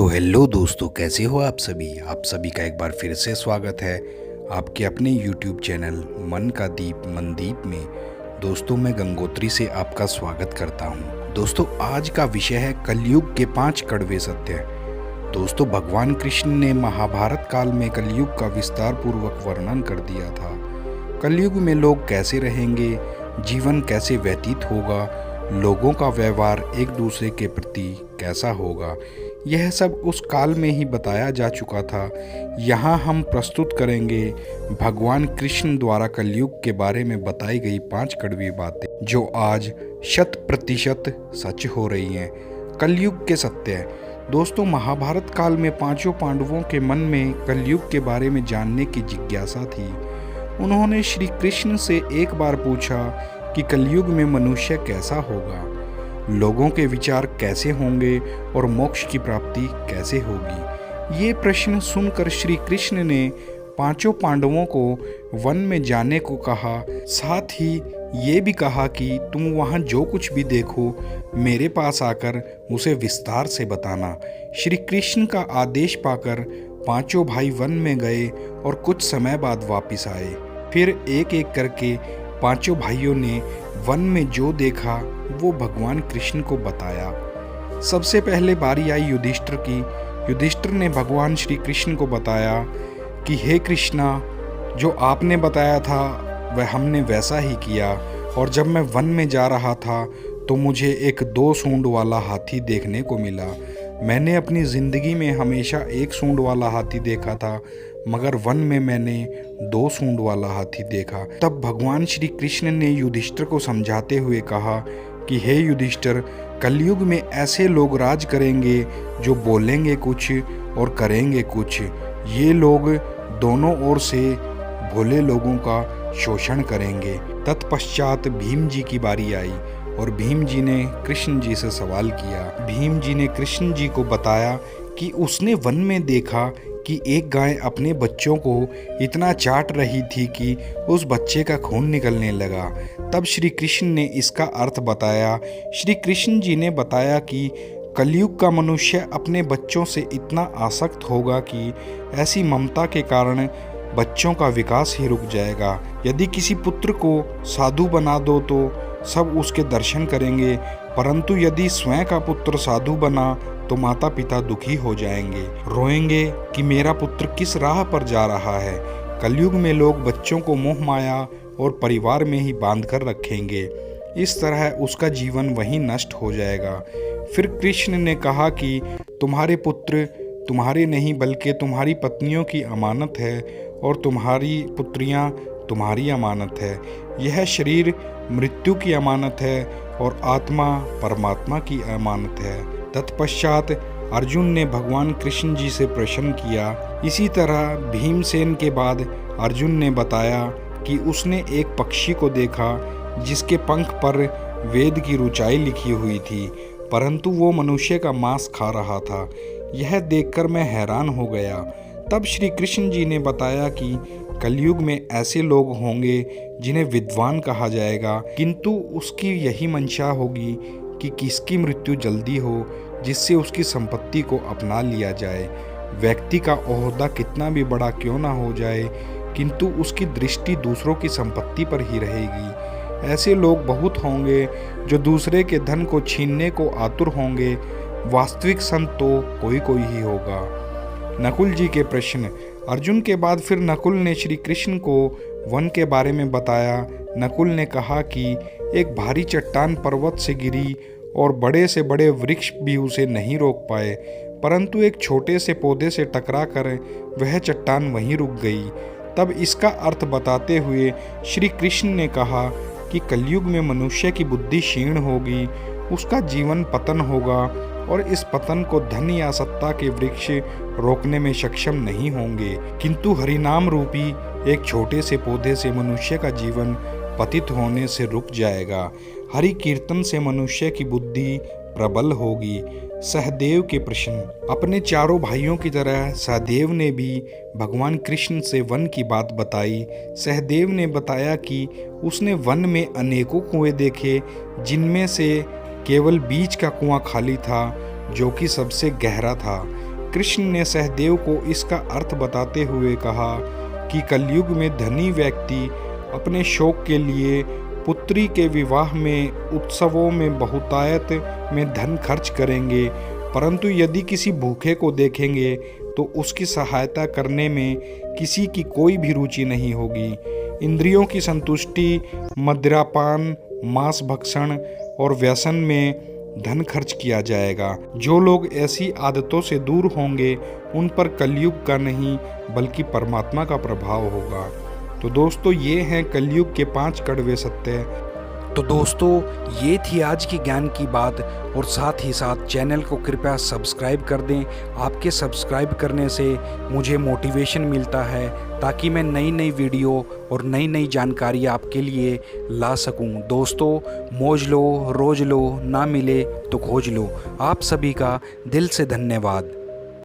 Hello दोस्तों, कैसे हो आप सभी का एक बार फिर से स्वागत है आपके अपने YouTube चैनल मन का दीप मनदीप में। दोस्तों, मैं गंगोत्री से आपका स्वागत करता हूं। दोस्तों, आज का विषय है कलयुग के 5 कड़वे सत्य। दोस्तों, भगवान कृष्ण ने महाभारत काल में कलयुग का विस्तार पूर्वक वर्णन कर दिया था। कलयुग में लोग कैसे रहेंगे, जीवन कैसे व्यतीत होगा, लोगों का व्यवहार एक दूसरे के प्रति कैसा होगा, यह सब उस काल में ही बताया जा चुका था। यहाँ हम प्रस्तुत करेंगे भगवान कृष्ण द्वारा कलयुग के बारे में बताई गई 5 कड़वी बातें जो आज 100% सच हो रही हैं। कलयुग के सत्य। दोस्तों, महाभारत काल में 5 पांडवों के मन में कलयुग के बारे में जानने की जिज्ञासा थी। उन्होंने श्री कृष्ण से एक बार पूछा कि कलयुग में मनुष्य कैसा होगा, लोगों के विचार कैसे होंगे और मोक्ष की प्राप्ति कैसे होगी। ये प्रश्न सुनकर श्री कृष्ण ने 5 पांडवों को वन में जाने को कहा। साथ ही ये भी कहा कि तुम वहाँ जो कुछ भी देखो मेरे पास आकर मुझे विस्तार से बताना। श्री कृष्ण का आदेश पाकर 5 भाई वन में गए और कुछ समय बाद वापस आए। फिर एक एक करके 5 भाइयों ने वन में जो देखा वो भगवान कृष्ण को बताया। सबसे पहले बारी आई युधिष्ठिर की। युधिष्ठिर ने भगवान श्री कृष्ण को बताया कि हे कृष्णा, जो आपने बताया था वह हमने वैसा ही किया, और जब मैं वन में जा रहा था तो मुझे एक 2 सूंड वाला हाथी देखने को मिला। मैंने अपनी ज़िंदगी में हमेशा 1 सूंड वाला हाथी देखा था, मगर वन में मैंने 2 सूंड वाला हाथी देखा। तब भगवान श्री कृष्ण ने युधिष्ठिर को समझाते हुए कहा कि हे युधिष्ठिर, कलयुग में ऐसे लोग राज करेंगे जो बोलेंगे कुछ और करेंगे कुछ। ये लोग दोनों ओर से भोले लोगों का शोषण करेंगे। तत्पश्चात भीम जी की बारी आई और भीम जी ने कृष्ण जी से सवाल किया। भीम जी ने कृष्ण जी को बताया कि उसने वन में देखा कि एक गाय अपने बच्चों को इतना चाट रही थी कि उस बच्चे का खून निकलने लगा। तब श्री कृष्ण ने इसका अर्थ बताया। श्री कृष्ण जी ने बताया कि कलयुग का मनुष्य अपने बच्चों से इतना आसक्त होगा कि ऐसी ममता के कारण बच्चों का विकास ही रुक जाएगा। यदि किसी पुत्र को साधु बना दो तो सब उसके दर्शन करेंगे, परंतु यदि स्वयं का पुत्र साधु बना तो माता पिता दुखी हो जाएंगे, रोएंगे कि मेरा पुत्र किस राह पर जा रहा है। कलयुग में लोग बच्चों को मोह माया और परिवार में ही बांध कर रखेंगे। इस तरह उसका जीवन वहीं नष्ट हो जाएगा। फिर कृष्ण ने कहा कि तुम्हारे पुत्र तुम्हारे नहीं बल्कि तुम्हारी पत्नियों की अमानत है, और तुम्हारी पुत्रियां तुम्हारी अमानत है। यह शरीर मृत्यु की अमानत है और आत्मा परमात्मा की अमानत है। तत्पश्चात अर्जुन ने भगवान कृष्ण जी से प्रश्न किया। इसी तरह भीमसेन के बाद अर्जुन ने बताया कि उसने एक पक्षी को देखा जिसके पंख पर वेद की ऋचाई लिखी हुई थी, परंतु वो मनुष्य का मांस खा रहा था। यह देखकर मैं हैरान हो गया। तब श्री कृष्ण जी ने बताया कि कलयुग में ऐसे लोग होंगे जिन्हें विद्वान कहा जाएगा, किंतु उसकी यही मंशा होगी कि किसकी मृत्यु जल्दी हो, जिससे उसकी संपत्ति को अपना लिया जाए। व्यक्ति का ओहदा कितना भी बड़ा क्यों ना हो जाए, किंतु उसकी दृष्टि दूसरों की संपत्ति पर ही रहेगी। ऐसे लोग बहुत होंगे जो दूसरे के धन को छीनने को आतुर होंगे। वास्तविक संत तो कोई कोई ही होगा। नकुल जी के प्रश्न। अर्जुन के बाद फिर नकुल ने श्री कृष्ण को वन के बारे में बताया। नकुल ने कहा कि एक भारी चट्टान पर्वत से गिरी और बड़े से बड़े वृक्ष भी उसे नहीं रोक पाए, परंतु एक छोटे से पौधे से टकराकर वह चट्टान वहीं रुक गई। तब इसका अर्थ बताते हुए श्री कृष्ण ने कहा कि कलयुग में मनुष्य की बुद्धि क्षीण होगी, उसका जीवन पतन होगा, और इस पतन को धन या सत्ता के वृक्ष रोकने में सक्षम नहीं होंगे, किंतु हरिनाम रूपी एक छोटे से पौधे से मनुष्य का जीवन पतित होने से रुक जाएगा। हरि कीर्तन से मनुष्य की बुद्धि प्रबल होगी। सहदेव के प्रश्न। अपने चारों भाइयों की तरह सहदेव ने भी भगवान कृष्ण से वन की बात बताई। सहदेव ने बताया कि उसने वन में अनेकों कुएं देखे, जिनमें से केवल बीच का कुआं खाली था, जो कि सबसे गहरा था। कृष्ण ने सहदेव को इसका अर्थ बताते हुए कहा कि कलयुग में धनी व्यक्ति अपने शौक के लिए पुत्री के विवाह में, उत्सवों में, बहुतायत में धन खर्च करेंगे, परंतु यदि किसी भूखे को देखेंगे तो उसकी सहायता करने में किसी की कोई भी रुचि नहीं होगी। इंद्रियों की संतुष्टि, मदिरापान, मांस भक्षण और व्यसन में धन खर्च किया जाएगा। जो लोग ऐसी आदतों से दूर होंगे उन पर कलयुग का नहीं बल्कि परमात्मा का प्रभाव होगा। तो दोस्तों, ये हैं कलयुग के 5 कड़वे सत्य। तो दोस्तों, ये थी आज की ज्ञान की बात, और साथ ही साथ चैनल को कृपया सब्सक्राइब कर दें। आपके सब्सक्राइब करने से मुझे मोटिवेशन मिलता है ताकि मैं नई नई वीडियो और नई नई जानकारी आपके लिए ला सकूं। दोस्तों, मौज लो, रोज लो, ना मिले तो खोज लो। आप सभी का दिल से धन्यवाद।